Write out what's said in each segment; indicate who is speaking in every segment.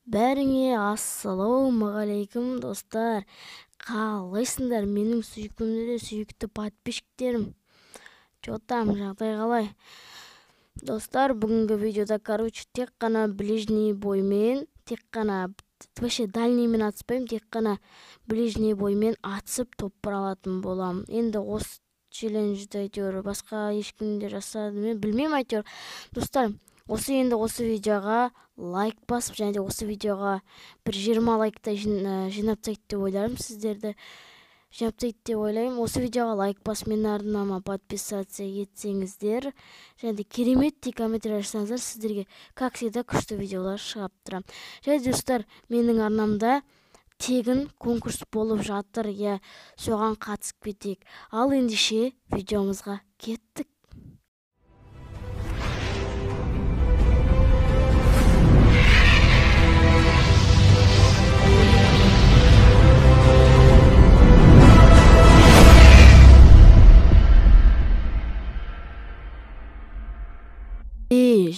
Speaker 1: Бәріңе ассалаумағалейкум достар. Қалайсыңдар менің сүйкімді де сүйікті подписчиктерім? Чотам жағдай қалай? Достар, бүгінгі видеода, тек қана ближний боймен, вообще дальниймен атыспаймын, тек қана ближний боймен атысып топпыр алатын болам. Енді осы челленджді әйтеуір басқа ешкім де жасады ме білмеймін әйтеуір. Достар, осы видеоға лайк басып, және де осы видеоға бір 20 лайктай жинапсайт деп ойларым, сіздерді жинапсайт деп ойлаймын. Осы видеоға лайк басып, менің арнама подписация етсеңіздер, және де керемет комментарий жазсаңыздар, сіздерге как всегда күшті видеолар шығарып тұрам. Және достар, менің арнамда тегін конкурс болып жатыр, соған қатысып кетейік. Ал ендеше видеомызға кеттік.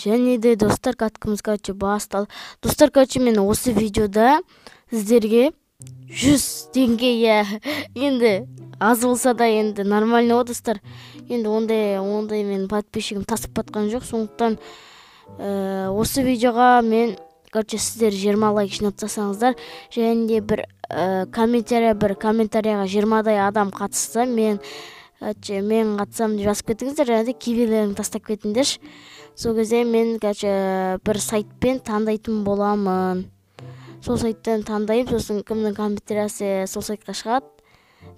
Speaker 1: Және де достар, каткамыз басталды. Достар, мен осы видеода сіздерге 100 теңге, енді аз болса да енді нормально ғой достар. Енді ондай мен подписчигім тасып батқан жоқ. Сондықтан осы видеоға мен сіздер 20 лайк жинап тастасаңыздар, және де бір комментарияға 20-дай адам қатысса, мен қатысам деп жазып кетіңіздер, және де кивилерін тастап кетіңдерші. Сол кезде мен бір сайтпен таңдайтын боламын. Сол сайттан таңдайым, сосын кімнің комментариясы сол сайтқа шығады.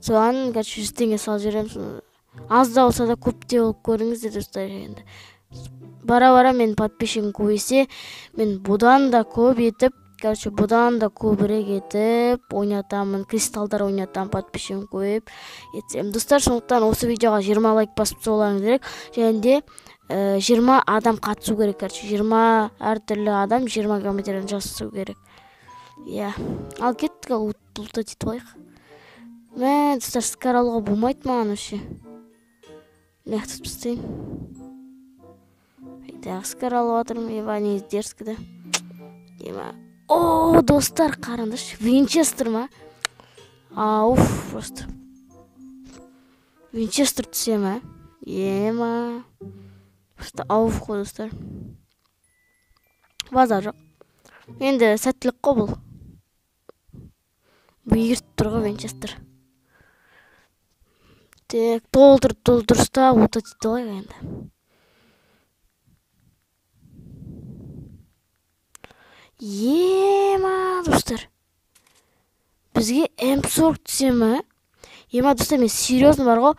Speaker 1: Соған 100 теңге салып жіберемін. Аз да болса да көп те болып көріңіздер достар. Енді бара-бара мен подписчигім көбейсе, мен бұдан да көбірек етіп ойнатамын, кристалдар ойнатамын, подписчигім көбейіп етсем. Достар, сондықтан осы видеоға 20 лайк басып соларыңыз керек, және де 20 адам қатысу керек, 20 әртүрлі адам 20 комментарияны жазу керек. Ал кеттік, бұлтат етіп алайық. Достар, скар алуға болмайды маған өше. Ләқтіп істейін. Скар алу атырмын, не дерскіді. Достар, қарындыш, Винчестер ма? Просто. Винчестер түсем, Просто қой достар. База жоқ. Енді сәттілік қой бұл. Бұйырт тұрғы Винчестер. Тек толтырыста ұлтат етті олай енді. Достар. Бізге М40 түсемі? Достар, мен серьезно бар ғой.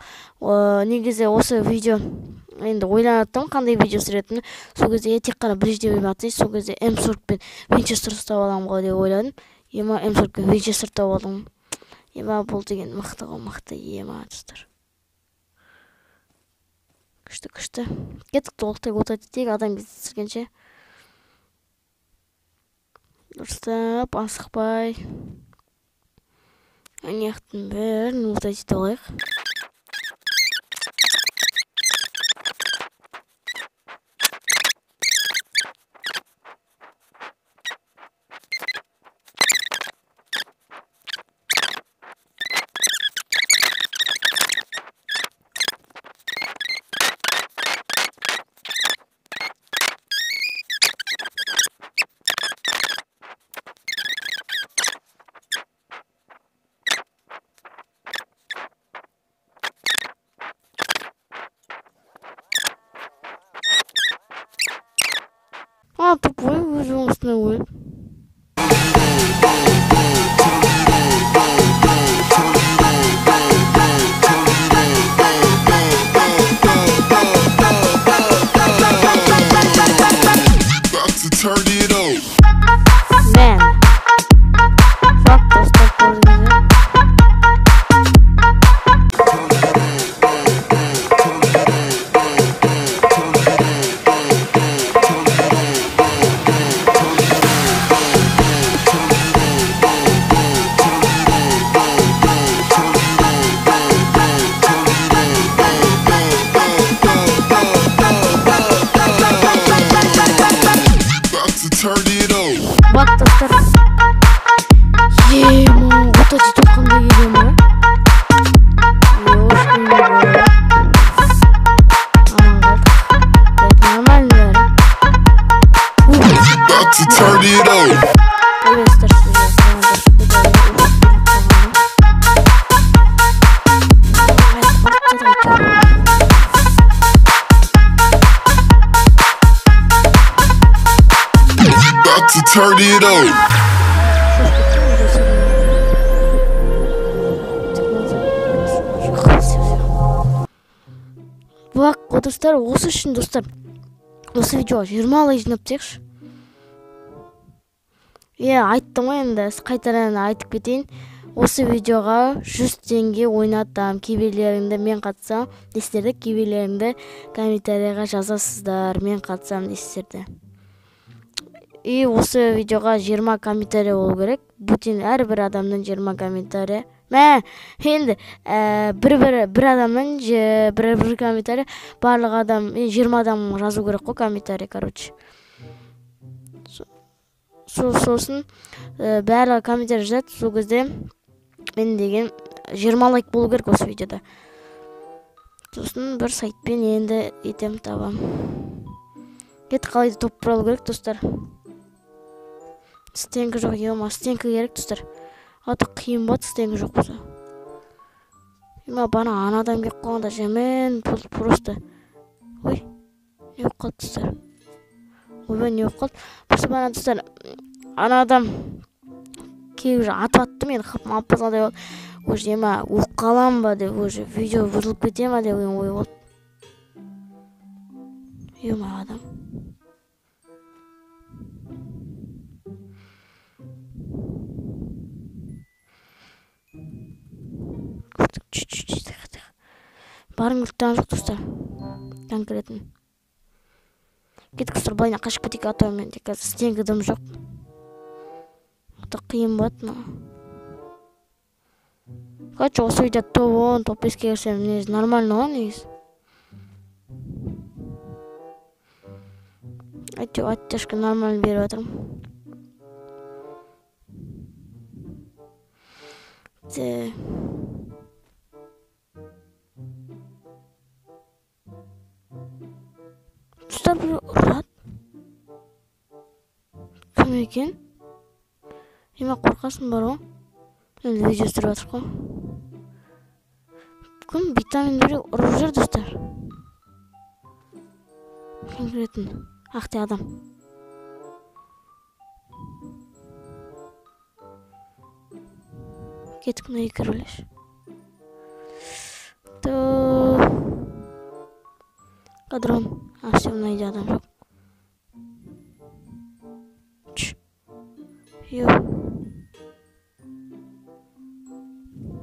Speaker 1: Негізі осы видео енді ойланаттым, қандай видео сүретіні. Сол кезде тек қана ближний боймен атсай, сол кезде М40 пен Винчестер ұстап аламын ғой деп ойладым. М40 пен Винчестер ұстап алдым. Бұл деген мықты ғой, мықты. Достар. Күшті. Кеттік, толықтай отат етейік, адам кездестіргенше. Дұрыстап, асықпай. Аяқтың бәрін отат ете алайық. Тупой, ужасный ой.
Speaker 2: Turn it
Speaker 1: Bak dostlar. Ема, ота жетіп қандай келе ма? Yok, aman kaldık. Evet, nормально.
Speaker 2: About to turn it on.
Speaker 1: Evet,
Speaker 2: About to turn it on.
Speaker 1: Bak dostlar, осы үшін достар, осы видеоға 20 лайк жинап айттым ғой енді, қайтадан айтып кетейін. Осы видеоға 100 теңге ойнатам, кейбіреулеріңді мен қатысам дейсіздер, кейбіреулеріңді комментарийға жазасыздар, мен қатысам дейсіздер. И осы видеоға 20 комментарий болу керек. Бүтін әрбір адамның 20 комментарий. Енді бір адамның бір комментарий, барлық адам 20 адам жазу керек қой комментарий, короче. Сосын барлығы комментарий жазады, сол кезде мен деген 20 лайк болу керек осы видеода. Сосын бір сайтпен енді етем табам. Қалай топ құралу керек достар. Стенкі жоқ, ема, стенкі керек достар. Аты қиын бат, стенкі жоқ болса. Ема бана анадан кеп қойғанда жемен просто. Ой, не болып қалды достар. Ойбай, не болып қалды. Просто бана достар, анадан келіп атып атты, мен қып маппазадай болды. Уже ема оқып қалам ба деп, уже видео вырылып кете ма деп ой болды. Ема адам. Барың үлттен жоқ достар. Конкретно. Кетік достар, байына қашып кетек атауымен. Тек қазір стенгі дым жоқ. Ота қиын бат ма. Короче, осы видео топ 5 келсем, негізі нормально ғой негізі. Оттяжка нормально беріп атырым. Достар, бір ұрат. Кім екен? Ема қорқасын бар ғой. Енді видео сүріп атыр ғой. Кім витамин бере ұрып жүр достар. Конкретно. Ақты адам. Кетік на екі рөлеш. Кадрон. Все, найди адам жоқ. Йо.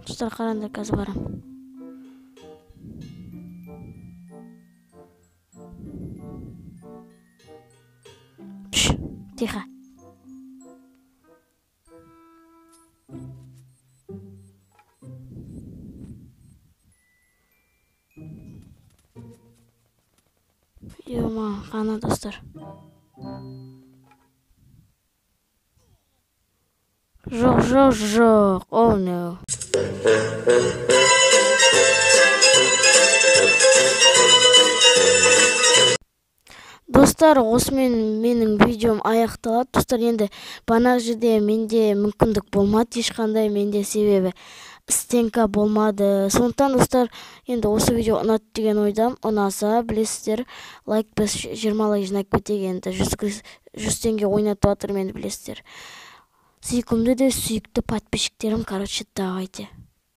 Speaker 1: Достар, қараңдар, қазір барам. Тихо. Ема, қана достар. Жоқ. Oh no. Достар, осымен менің видеом аяқталады. Достар, енді бана жерде менде мүмкіндік болмады, ешқандай менде себебі стенка болмады. Сондықтан достар, енді осы видео ұнады деген ойдам. Ұнаса, білесіздер, лайк біз 20 лайк жинап кетек, енді 100 теңге ойнатып жатырмын, енді білесіздер. Сүйкімді де сүйікті подписчиктерім, короче, давайте.